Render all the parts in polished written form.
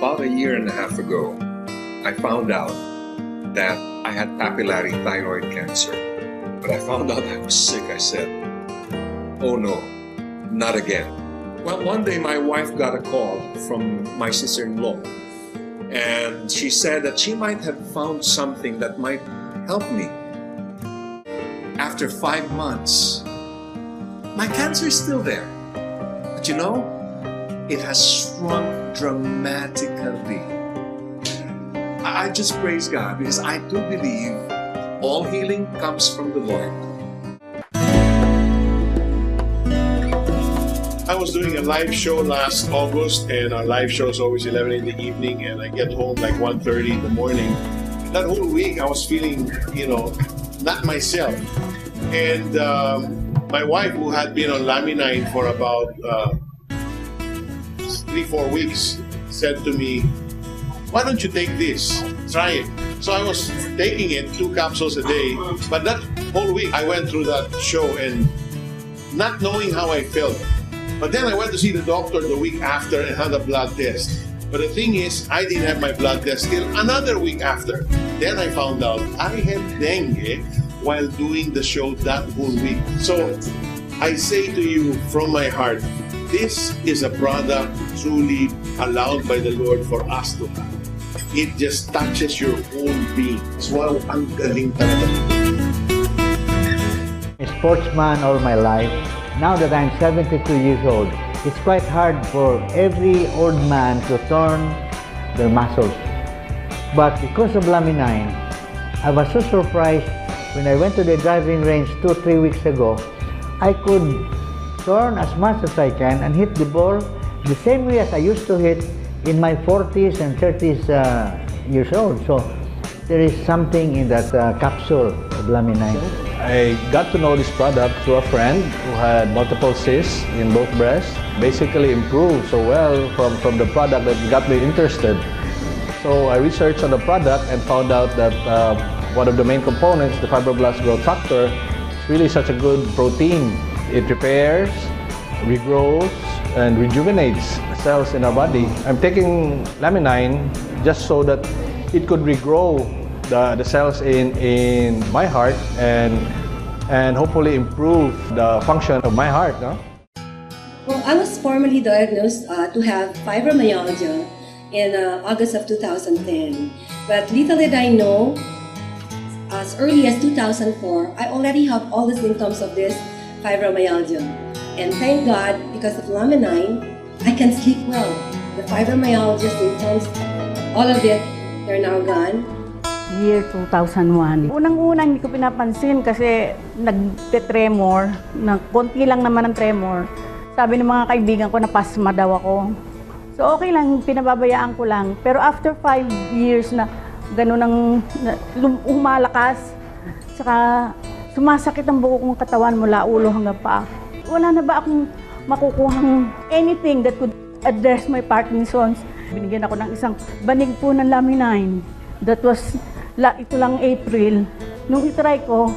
About a year and a half ago, I found out that I had papillary thyroid cancer. But I found out I was sick. I said, oh no, not again. Well, one day my wife got a call from my sister-in-law, and she said that she might have found something that might help me. After 5 months, my cancer is still there. But you know, it has shrunk dramatically. I just praise God because I do believe all healing comes from the Lord. I was doing a live show last August, and our live show is always 11 in the evening, and I get home like 1:30 in the morning. That whole week, I was feeling, not myself. And my wife, who had been on Laminine for about 3-4 weeks, said to me, why don't you take this? Try it. So I was taking it, 2 capsules a day. But that whole week, I went through that show and not knowing how I felt. But then I went to see the doctor the week after and had a blood test. But the thing is, I didn't have my blood test till another week after. Then I found out I had dengue while doing the show that whole week. So I say to you from my heart, this is a product truly allowed by the Lord for us to have. It just touches your whole being. Wow, ang galing talaga. A sportsman all my life. Now that I'm 72 years old, it's quite hard for every old man to turn their muscles. But because of Laminine, I was so surprised when I went to the driving range 2-3 weeks ago. I could turn as much as I can and hit the ball the same way as I used to hit in my 40s and 30s years old. So there is something in that capsule of Laminine. I got to know this product through a friend who had multiple cysts in both breasts. Basically improved so well from the product that got me interested. So I researched on the product and found out that one of the main components, the fibroblast growth factor, is really such a good protein. It repairs, regrows, and rejuvenates cells in our body. I'm taking Laminine just so that it could regrow the cells in my heart and hopefully improve the function of my heart. No? Well, I was formally diagnosed to have fibromyalgia in August of 2010. But little did I know, as early as 2004, I already have all the symptoms of this fibromyalgia. And thank God, because of Laminine, I can sleep well. The fibromyalgia symptoms, all of it, they're now gone. Year 2001. Unang-una hindi ko pinapansin kasi nagte-tremor, konti lang naman ang tremor. Sabi ng mga kaibigan ko, napasma daw ako. So okay lang, pinababayaan ko lang. Pero after 5 years na gano'n ang humalakas, saka sumasakit ang buo kong katawan mula ulo hanggang paa. Wala na ba akong makukuhang anything that could address my Parkinson's? Binigyan ako ng isang banig po ng Laminine. That was ito lang April. Nung itry ko,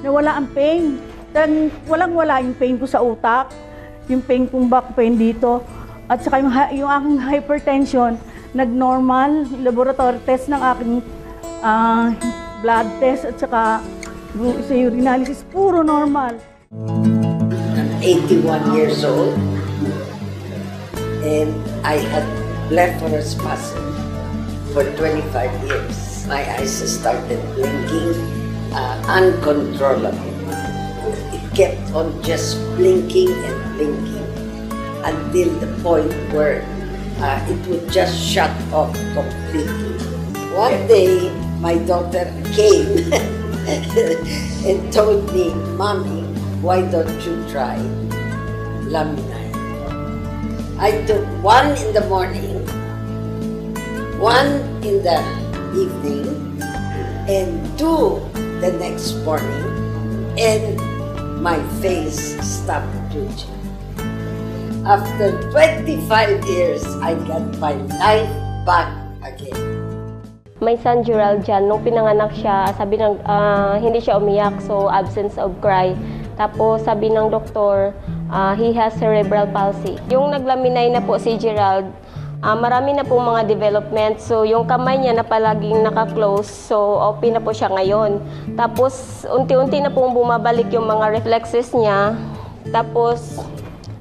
nawala ang pain. Walang-wala yung pain ko sa utak, yung pain kong back pain dito, at saka yung aking hypertension, nag-normal, laboratory test ng aking blood test, at saka sa urinalysis, puro normal. I'm 81 years old, and I had blepharospasm for 25 years. My eyes started blinking uncontrollably. It kept on just blinking and blinking until the point where it would just shut off completely. One day, my daughter came and told me, "Mommy, why don't you try Laminine?" I took 1 in the morning, 1 in the evening, and 2 the next morning, and my face stopped twitching. After 25 years, I got my life back again. My son Gerald dyan, nung pinanganak siya, sabi ng hindi siya umiyak, so absence of cry. Tapos sabi ng doktor, he has cerebral palsy. Yung naglaminay na po si Gerald, Marami na pong mga development. So, yung kamay niya na palaging naka-close, so open na po siya ngayon. Tapos, unti-unti na pong bumabalik yung mga reflexes niya. Tapos,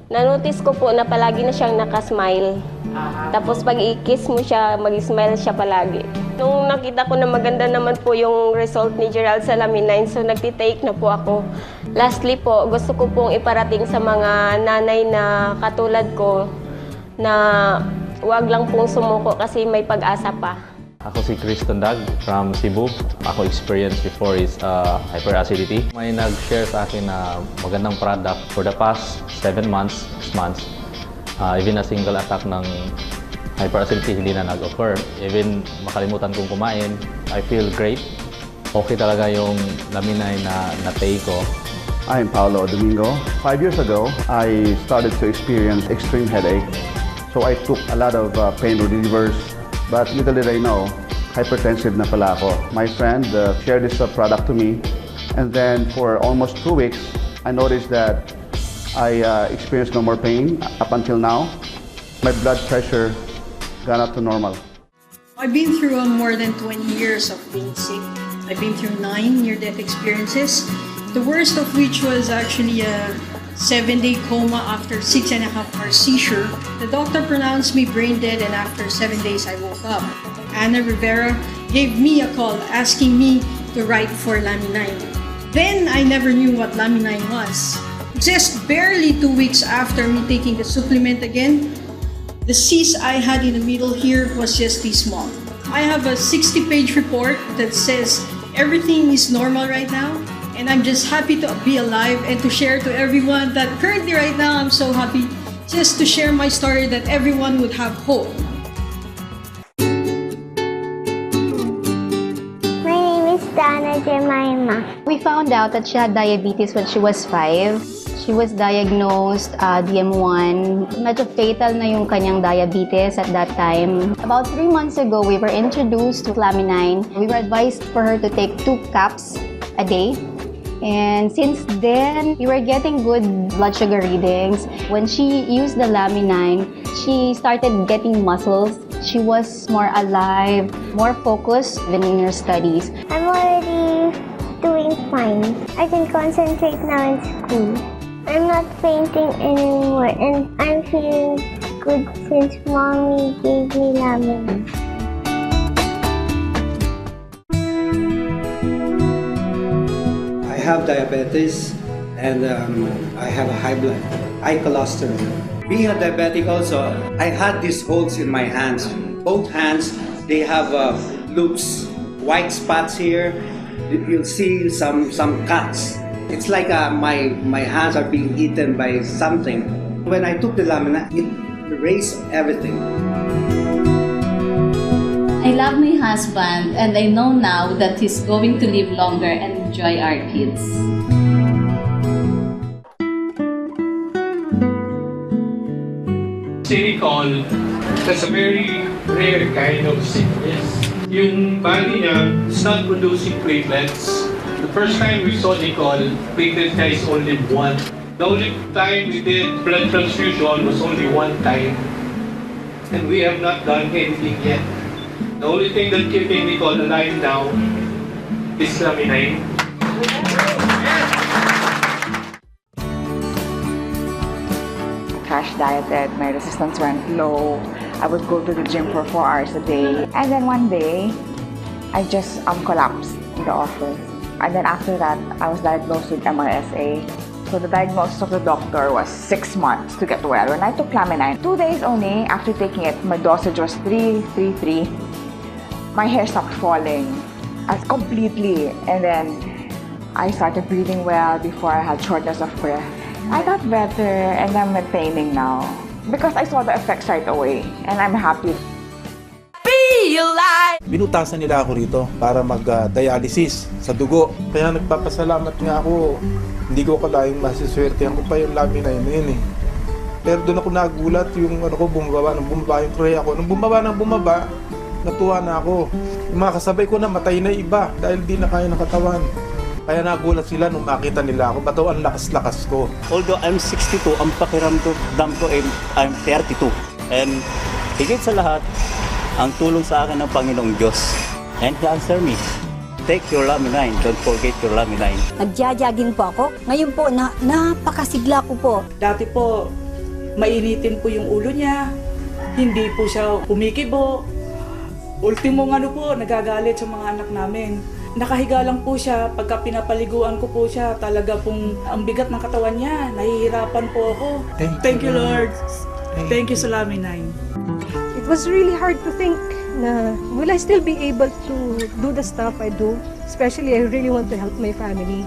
na-notice ko po na palagi na siyang nakasmile. Tapos, pag i-kiss mo siya, mag-smile siya palagi. Nung nakita ko na maganda naman po yung result ni Gerald sa Laminine, so nagtitake na po ako. Lastly po, gusto ko pong iparating sa mga nanay na katulad ko na huwag lang pong sumuko kasi may pag-asa pa. Ako si Chris Tondag from Cebu. Ako experience before is hyperacidity. May nag-share sa akin na magandang product for the past 7 months, 6 months. Even a single attack ng hyperacidity hindi na nag-occur. Even makalimutan kong kumain, I feel great. Okay talaga yung Laminine na na-take ko. I'm Paolo Domingo. 5 years ago, I started to experience extreme headache. So I took a lot of pain relievers, but little did I know, hypertensive na pala ako. My friend shared this product to me, and then for almost 2 weeks, I noticed that I experienced no more pain up until now. My blood pressure got up to normal. I've been through more than 20 years of being sick. I've been through 9 near-death experiences, the worst of which was actually a 7-day coma after 6.5-hour seizure. The doctor pronounced me brain dead, and after 7 days I woke up. Ana Rivera gave me a call asking me to write for Laminine. Then I never knew what Laminine was. Just barely 2 weeks after me taking the supplement again, the cyst I had in the middle here was just this small. I have a 60-page report that says everything is normal right now. And I'm just happy to be alive and to share to everyone that currently right now I'm so happy just to share my story that everyone would have hope. My name is Dana Jemima. We found out that she had diabetes when she was 5. She was diagnosed DM1. Medyo fatal na yung kanyang diabetes at that time. About 3 months ago, we were introduced to Laminine. We were advised for her to take 2 caps a day. And since then, we were getting good blood sugar readings. When she used the Laminine, she started getting muscles. She was more alive, more focused even in her studies. I'm already doing fine. I can concentrate now in school. I'm not fainting anymore, and I'm feeling good since Mommy gave me Laminine. I have diabetes, and I have high cholesterol. Being a diabetic also, I had these holes in my hands. Both hands, they have loops, white spots here. You'll see some cuts. It's like my hands are being eaten by something. When I took the Laminine, it erased everything. I love my husband, and I know now that he's going to live longer and enjoy our kids. Silicone, that's a very rare kind of sickness. Yung body niya is not producing platelets. The first time we saw Nicole, platelet niya is only 1. The only time we did blood transfusion was only 1 time. And we have not done anything yet. The only thing that keeping Nicole alive now is Laminine. Crash dieted, my resistance went low. I would go to the gym for 4 hours a day. And then one day, I just collapsed in the office. And then after that, I was diagnosed with MRSA. So the diagnosis of the doctor was 6 months to get well. When I took Laminine, 2 days only after taking it, my dosage was 3. My hair stopped falling completely, and then I started breathing well before I had shortness of breath. I got better, and I'm maintaining now because I saw the effects right away, and I'm happy. Binutasan nila ako rito para mag-dialysis sa dugo. Kaya nagpapasalamat nga ako. Hindi ko kalaing masiswertehan ko pa yung Laminine na yun eh. Pero doon ako nagulat yung bumaba yung tray ako. Nung bumaba, natuwa na ako. Yung mga kasabay ko na matay na iba dahil di na kaya ng katawan. Kaya nagulat sila nung makita nila ako. Bato ang lakas-lakas ko. Although I'm 62, ang pakiramdam ko I'm 32. And Higit sa lahat, ang tulong sa akin ng Panginoong Diyos. And He answered me. Take your Laminine, don't forget your Laminine. Nagja-jogging po ako. Ngayon po, napakasigla ko po. Dati po, mainitin po yung ulo niya. Hindi po siya kumikibo. Ultimong po, nagagalit sa mga anak namin. Nakahiga lang po siya, pagka pinapaliguan ko po siya, talaga pong ang bigat ng katawan niya. Nahihirapan po ako. Thank you, Lord. Thank you sa Laminine. It was really hard to think na will I still be able to do the stuff I do? Especially, I really want to help my family.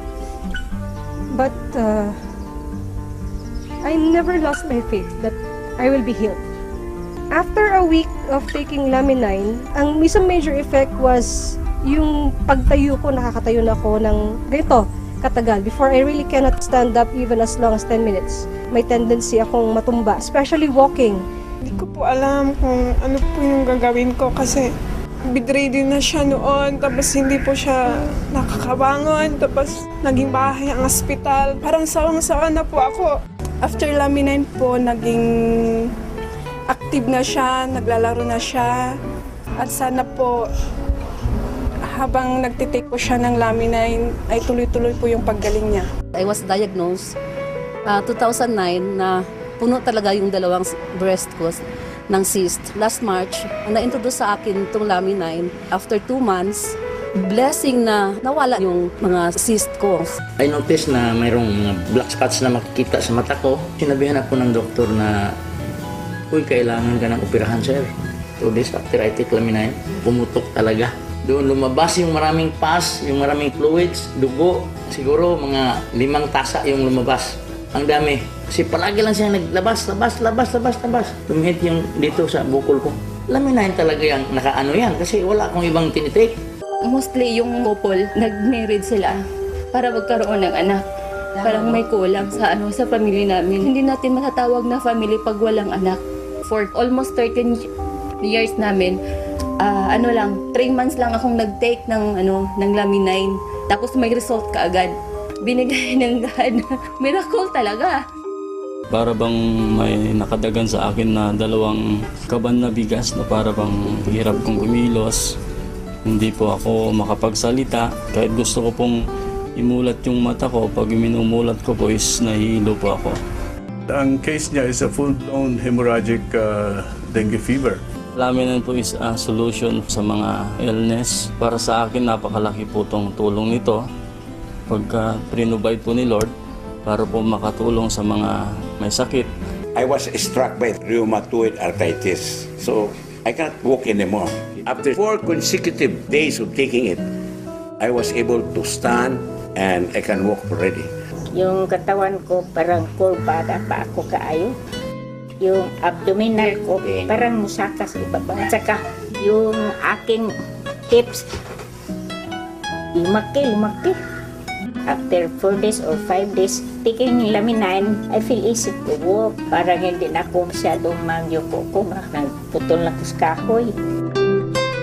But I never lost my faith that I will be healed. After a week of taking Laminine, ang isang major effect was yung pagtayo ko, nakakatayo na ako ng ganito katagal. Before, I really cannot stand up even as long as 10 minutes. May tendency akong matumba, especially walking. Hindi ko po alam kung ano po yung gagawin ko kasi bedridden na siya noon, tapos hindi po siya nakakabangon, tapos naging bahay ang ospital. Parang sawang-sawa na po ako. After Laminine po, naging active na siya, naglalaro na siya. At sana po, habang nagtitake po siya ng Laminine, ay tuloy-tuloy po yung paggaling niya. I was diagnosed 2009 na puno talaga yung dalawang breast ko ng cyst. Last March, na-introduce sa akin itong Laminine. After 2 months, blessing na nawala yung mga cyst ko. I noticed na mayroong mga black spots na makikita sa mata ko. Sinabihan ako ng doktor na, uy, kailangan ka ng operahan, sir. 2 days after I take Laminine, pumutok talaga. Doon lumabas yung maraming pus, yung maraming fluids, dugo. Siguro mga 5 tasa yung lumabas. Ang dami. Kasi palagi lang siya naglabas. Tumihit yung dito sa bukol ko. Laminine talaga yung nakaano yan kasi wala akong ibang tinitake. Mostly yung couple, nag-married sila para magkaroon ng anak. Parang may kulang sa sa pamilya namin. Hindi natin matatawag na family pag walang anak. For almost 13 years namin, 3 months lang akong nag-take ng Laminine. Tapos may result kaagad. Binigay ng God. Miracle talaga. Para bang may nakadagan sa akin na 2 kaban na bigas na para bang hirap kong kumilos. Hindi po ako makapagsalita. Kahit gusto ko pong imulat yung mata ko, pag minumulat ko po is nahihilo po ako. Ang case niya is a full-blown hemorrhagic dengue fever. Laminine po is a solution sa mga illness. Para sa akin, napakalaki po itong tulong nito. Pagka prinubide po ni Lord, para po makatulong sa mga may sakit. I was struck by rheumatoid arthritis, so I cannot walk anymore. After 4 consecutive days of taking it, I was able to stand and I can walk already. Yung katawan ko parang kurbada pa ako kaayo. Yung abdominal ko parang musaka sa ibaba. Saka yung aking hips, lumaki. After 4 days or 5 days, taking Laminine, I feel easy to walk. Parang hindi na ako masyadong mangyuko ko. Nagputol na ko sa kahoy.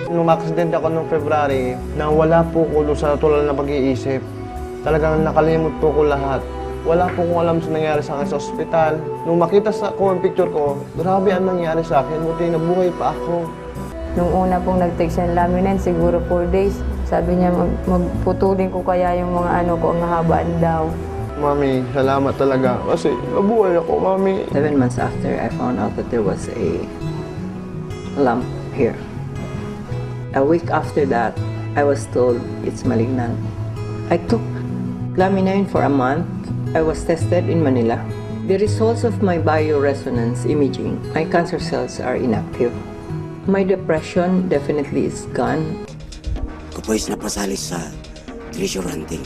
Nung accident ako noong February, na wala po ko sa tulad na pag-iisip. Talagang nakalimot po ko lahat. Wala po kong alam sa nangyari sa akin sa ospital. Nung makita ko ang picture ko, grabe ang nangyari sa akin. Buti nabuhay pa ako. Nung una pong nag-take siya ng Laminine, siguro 4 days. Sabi niya, magputulin ko kaya yung mga ang nahabaan daw. Mami, salamat talaga kasi nabuhay ako, Mami. 7 months after, I found out that there was a lump here. A week after that, I was told it's malignant. I took Laminine for a month. I was tested in Manila. The results of my bioresonance imaging, my cancer cells are inactive. My depression definitely is gone. Ako po is napasali sa treasure hunting.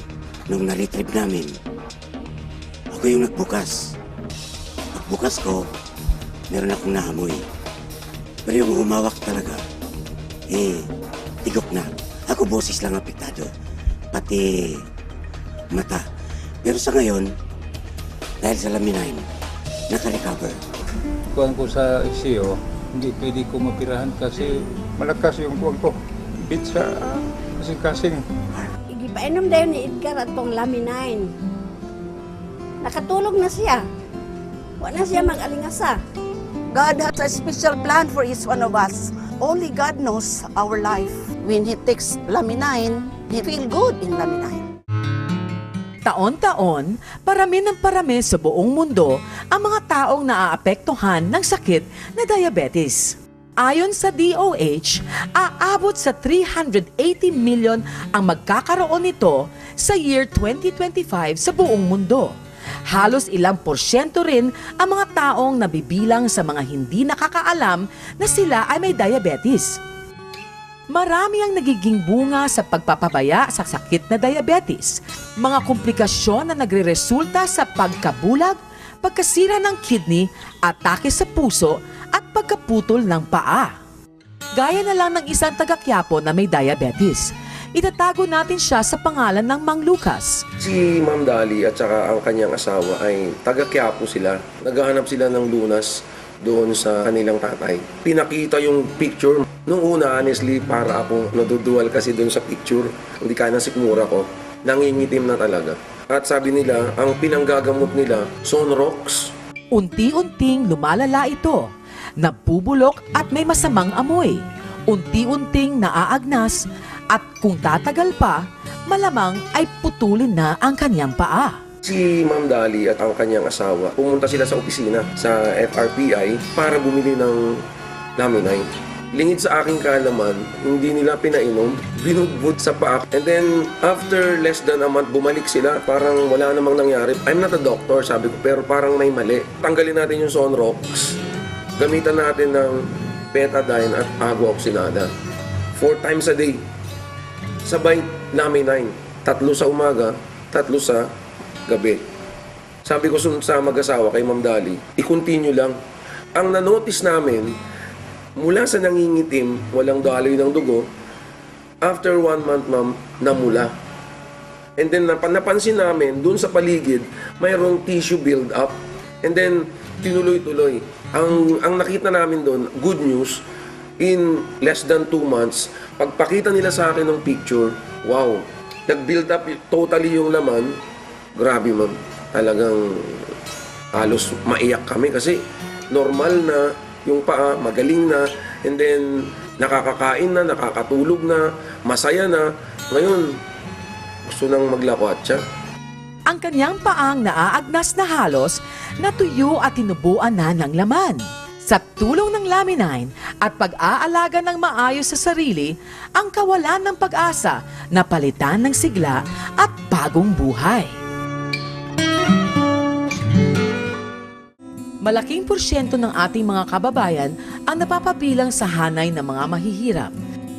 Nung na-retrieve namin, ako yung nagbukas. Pagbukas ko, meron akong nahamoy. Pero yung humawak talaga, tigok na. Ako boses lang apektado, pati mata. Pero sa ngayon, dahil sa Laminine, naka-recover. Kuwan ko sa ICU, hindi pwede ko mapirahan kasi malakas yung kuwan ko. Bit sa kasing-kasing. Igipainom dayon ni Edgar at tong Laminine. Nakatulog na siya. Wala na siya mag-alingasa. God has a special plan for each one of us. Only God knows our life. When He takes Laminine, He feel good in Laminine. Taon-taon, parami ng parami sa buong mundo ang mga taong naaapektuhan ng sakit na diabetes. Ayon sa DOH, aabot sa 380 million ang magkakaroon nito sa year 2025 sa buong mundo. Halos ilang porsyento rin ang mga taong nabibilang sa mga hindi nakakaalam na sila ay may diabetes. Marami ang nagiging bunga sa pagpapabaya sa sakit na diabetes. Mga komplikasyon na nagreresulta sa pagkabulag, pagkasira ng kidney, atake sa puso at pagkaputol ng paa. Gaya na lang ng isang taga-Quiapo na may diabetes. Itatago natin siya sa pangalan ng Mang Lucas. Si Ma'am Dali at saka ang kanyang asawa ay taga-Quiapo sila. Naghahanap sila ng lunas doon sa kanilang tatay. Pinakita yung picture. Nung una, honestly, para ako nadudual kasi doon sa picture. Hindi kaya ng sikmura ko. Nangingitim na talaga. At sabi nila, ang pinanggagamot nila, Sonrox. Unti-unting lumalala ito. Nabubulok at may masamang amoy. Unti-unting naaagnas at kung tatagal pa, malamang ay putulin na ang kanyang paa. Si Ma'am Dali at ang kanyang asawa, pumunta sila sa opisina sa FRPI para bumili ng Laminine. Lingid sa aking kaalaman, hindi nila pinainom, binugbud sa paa. And then, after less than a month, bumalik sila, parang wala namang nangyari. I'm not a doctor, sabi ko, pero parang may mali. Tanggalin natin yung Sonrox, gamitan natin ng betadine at aguoxinada. 4 times a day. Sabay, Laminine. 3 sa umaga, 3 sa gabi. Sabi ko sa mag-asawa kay Ma'am Dali, i-continue lang. Ang na-notice namin, mula sa nangingitim, walang daloy ng dugo, after 1 month, ma'am, namula. And then napansin namin, dun sa paligid, mayroong tissue build up. And then, tinuloy-tuloy. Ang nakita namin dun, good news, in less than 2 months, pagpakita nila sa akin ng picture, wow, nag-build up totally yung laman. Grabe, ma'am. Talagang halos maiyak kami kasi normal na yung paa, magaling na, and then nakakakain na, nakakatulog na, masaya na. Ngayon, gusto nang maglakwat siya. Ang kanyang paang naaagnas na halos, natuyo at tinubuan na ng laman. Sa tulong ng Laminine at pag-aalaga ng maayos sa sarili, ang kawalan ng pag-asa na palitan ng sigla at bagong buhay. Malaking porsyento ng ating mga kababayan ang napapabilang sa hanay ng mga mahihirap.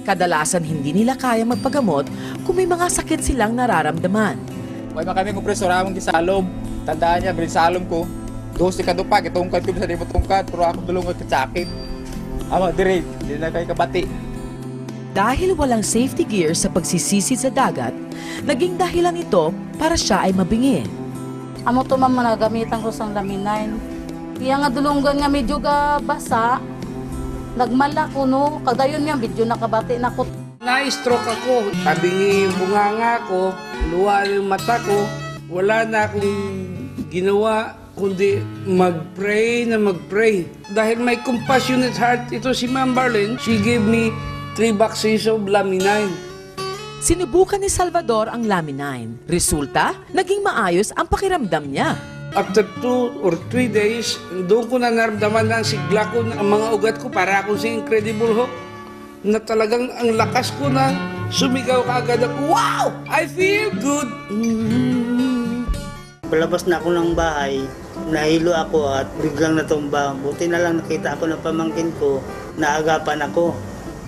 Kadalasan hindi nila kaya magpagamot kung may mga sakit silang nararamdaman. May kami kong preso ramang gisalom. Tandaan niya, brinsalom ko. 12 ka dupag, itungkad ko sa di mo tungkad, pero ako dulong sakit. Ama, dire, hindi na kayo kabati. Dahil walang safety gear sa pagsisisid sa dagat, naging dahilan ito para siya ay mabingi. Amo to ma'am na gamitan ko sang Laminine. Kaya nga dulunggan nga medyo ga basa, nagmala ko no, kadayon nga medyo nakabati na ko. Na-stroke ako, tabingi yung bunganga ko, luwa yung mata ko, wala na akong ginawa kundi mag-pray na mag-pray. Dahil may compassionate heart ito si Ma'am Barlin, she gave me 3 boxes of Laminine. Sinubukan ni Salvador ang Laminine. Resulta, naging maayos ang pakiramdam niya. After 2 or 3 days, doon ko na naramdaman na ang sigla ko, ang mga ugat ko, para akong si Incredible Hulk, na talagang ang lakas ko na sumigaw kaagad ako, wow! I feel good! Palabas na ako ng bahay, nahilo ako at biglang natumba. Buti na lang nakita ako ng pamangkin ko, naagapan ako.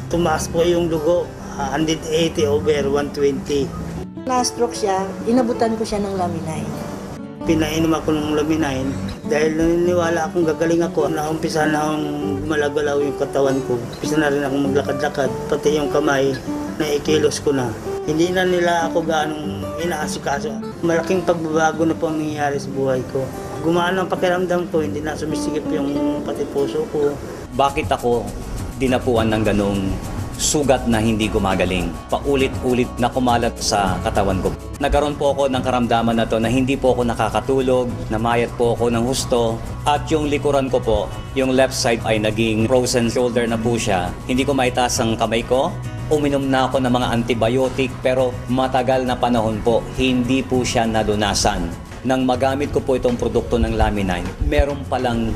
Tumaas po yung dugo, 180 over 120. Na-stroke siya, inabutan ko siya ng Laminine. Pinainom ako ng Laminine dahil naniniwala akong gagaling ako. Naumpisa na akong malagalaw yung katawan ko. Umpisa na rin akong maglakad-lakad, pati yung kamay, naikilos ko na. Hindi na nila ako gaanong inaasikaso. Malaking pagbabago na po ang nangyayari sa buhay ko. Gumaan ang pakiramdam ko, hindi na sumisigip yung pati puso ko. Bakit ako dinapuan ng ganong sugat na hindi gumagaling. Paulit-ulit na kumalat sa katawan ko. Nagkaroon po ako ng karamdaman na to na hindi po ako nakakatulog, namayat po ako ng husto, at yung likuran ko po, yung left side ay naging frozen shoulder na po siya. Hindi ko maitaas ang kamay ko. Uminom na ako ng mga antibiotic pero matagal na panahon po, hindi po siya nalunasan. Nang magamit ko po itong produkto ng Laminine, meron palang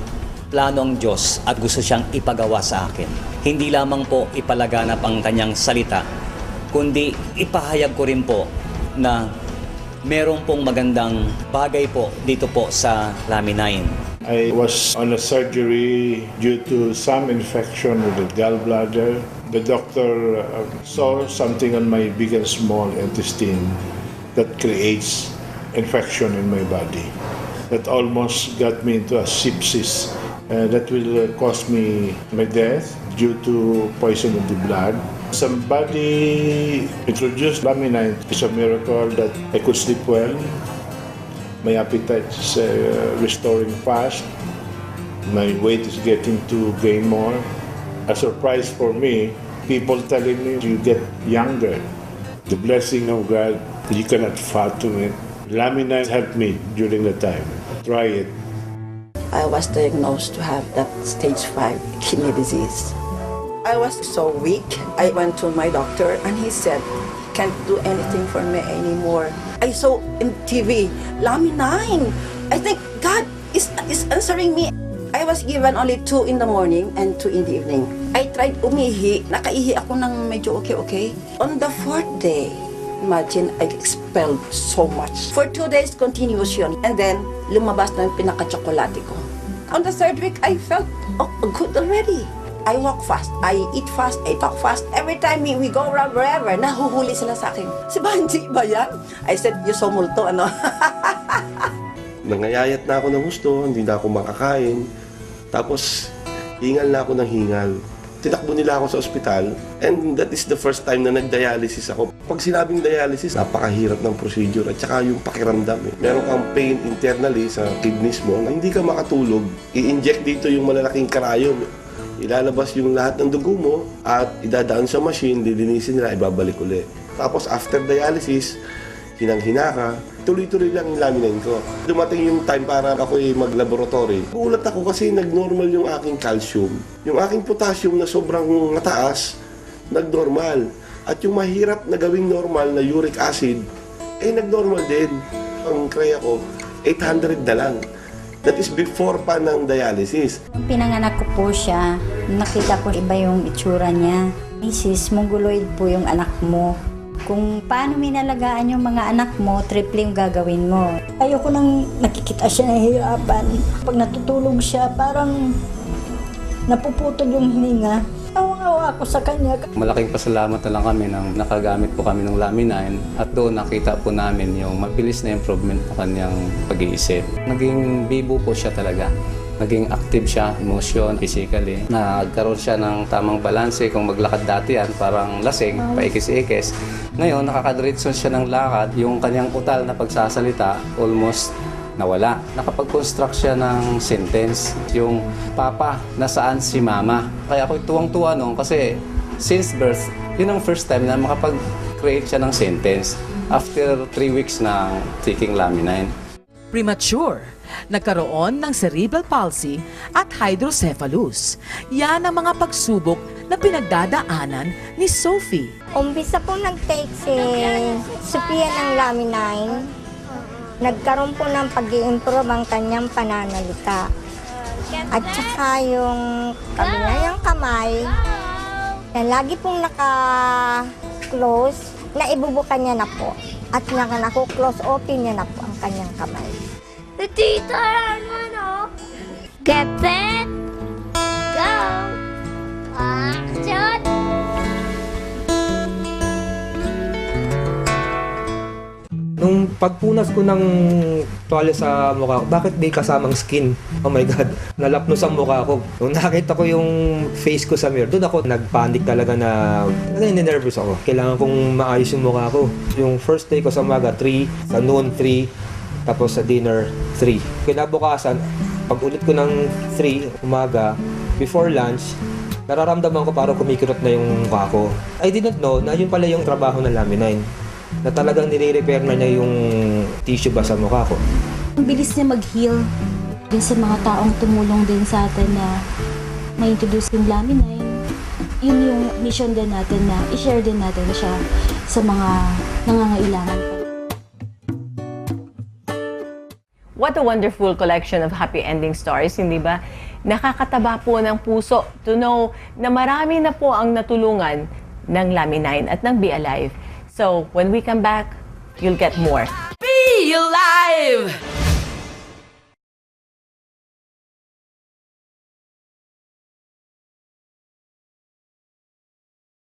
plano ang Diyos at gusto siyang ipagawa sa akin. Hindi lamang po ipalaganap ang kanyang salita, kundi ipahayag ko rin po na meron pong magandang bagay po dito po sa Laminine. I was on a surgery due to some infection with the gallbladder. The doctor saw something on my big and small intestine that creates infection in my body. That almost got me into a sepsis. That will cause me my death due to poison in the blood. Somebody introduced Laminine. It's a miracle that I could sleep well. My appetite is restoring fast. My weight is getting to gain more. A surprise for me, people telling me you get younger. The blessing of God, you cannot fathom it. Laminine helped me during the time. Try it. I was diagnosed to have that stage 5 kidney disease. I was so weak. I went to my doctor and he said, can't do anything for me anymore. I saw in TV, Laminine. I think God is answering me. I was given only 2 in the morning and 2 in the evening. I tried umihi. Nakaihi ako ng medyo okay. On the 4th day, imagine, I expelled so much. For 2 days, continuous yun. And then, lumabas na yung pinaka-tsokolate ko. On the 3rd week, I felt good already. I walk fast, I eat fast, I talk fast. Every time we go around wherever, nahuhuli sila sa akin. Si Banji ba yan? I said, you so multo, ano? Nangayayat na ako ng gusto, hindi na ako makakain. Tapos, hingal na ako ng hingal. Tinakbo nila ako sa ospital and that is the first time na nag-dialysis ako. Pag sinabing dialysis, napakahirap ng procedure at saka yung pakiramdam. Meron kang pain internally sa kidneys mo na hindi ka makatulog. I-inject dito yung malalaking karayom. Ilalabas yung lahat ng dugo mo at idadaan sa machine, lilinisin nila, ibabalik ulit. Tapos after dialysis, hinang-hina ka, tuloy-tuloy lang yung Laminine ko. Dumating yung time para ako mag-laboratory. Gulat ako kasi nag-normal yung aking calcium. Yung aking potassium na sobrang mataas, nag-normal. At yung mahirap na gawing normal na uric acid, nag-normal din. Ang kraya ko, 800 na lang. That is before pa ng dialysis. Pinanganak ko po siya, nakita ko iba yung itsura niya. Mrs., mongoloid po yung anak mo. Kung paano minalagaan yung mga anak mo, triple yung gagawin mo. Ayoko nang nakikita siya nahihirapan. Pag natutulog siya, parang napuputol yung hininga. Awang-awa ako sa kanya. Malaking pasalamat na lang kami nang nakagamit po kami ng Laminine at doon nakita po namin yung mabilis na improvement po kanyang pag-iisip. Naging bibo po siya talaga. Naging active siya, emotion, physically. Nagkaroon siya ng tamang balanse. Kung maglakad dati yan, parang lasing, paikis-ikis. Ngayon, nakakadiretso siya ng lakad. Yung kanyang utal na pagsasalita, almost nawala. Nakapag-construct siya ng sentence. Yung papa, nasaan si mama? Kaya ako tuwang-tuwa noon kasi since birth, yun ang first time na makapag-create siya ng sentence after 3 weeks na taking Laminine. Premature, nagkaroon ng cerebral palsy at hydrocephalus. Yan ang mga pagsubok na pinagdadaanan ni Sophie. Umpisa po nag-take si Sophia ng Laminine. Nagkaroon po ng pag-i-improve ang kanyang pananalita. At saka yung kanyang kamay, na lagi pong naka-close, naibubukan niya na po. At naka-close open niya na po ang kanyang kamay. Tita, get set, go! Action! Nung pagpunas ko ng tuwalya sa mukha ko, bakit may kasamang skin? Oh my God, nalapnos ang mukha ko. Nung nakita ko yung face ko sa mirror, doon ako nagpanic talaga na nervous ako. Kailangan kong maayos yung mukha ko. Yung first day ko sa umaga, 3, sa noon 3, tapos sa dinner 3. Kinabukasan, pag ulit ko ng 3 umaga, before lunch, Nararamdaman ko parang kumikirot na yung mukha ko. I didn't know na yun pala yung trabaho ng Laminine. Na talagang nire-repair na niya yung tissue ba sa mukha ko. Ang bilis niya mag-heal din sa mga taong tumulong din sa atin na ma-introduce yung Laminine. Yun yung mission din natin na i-share din natin siya sa mga nangangailangan. What a wonderful collection of happy ending stories, hindi ba? Nakakataba po ng puso to know na marami na po ang natulungan ng Laminine at ng Be Alive. So, when we come back, you'll get more. Be Alive!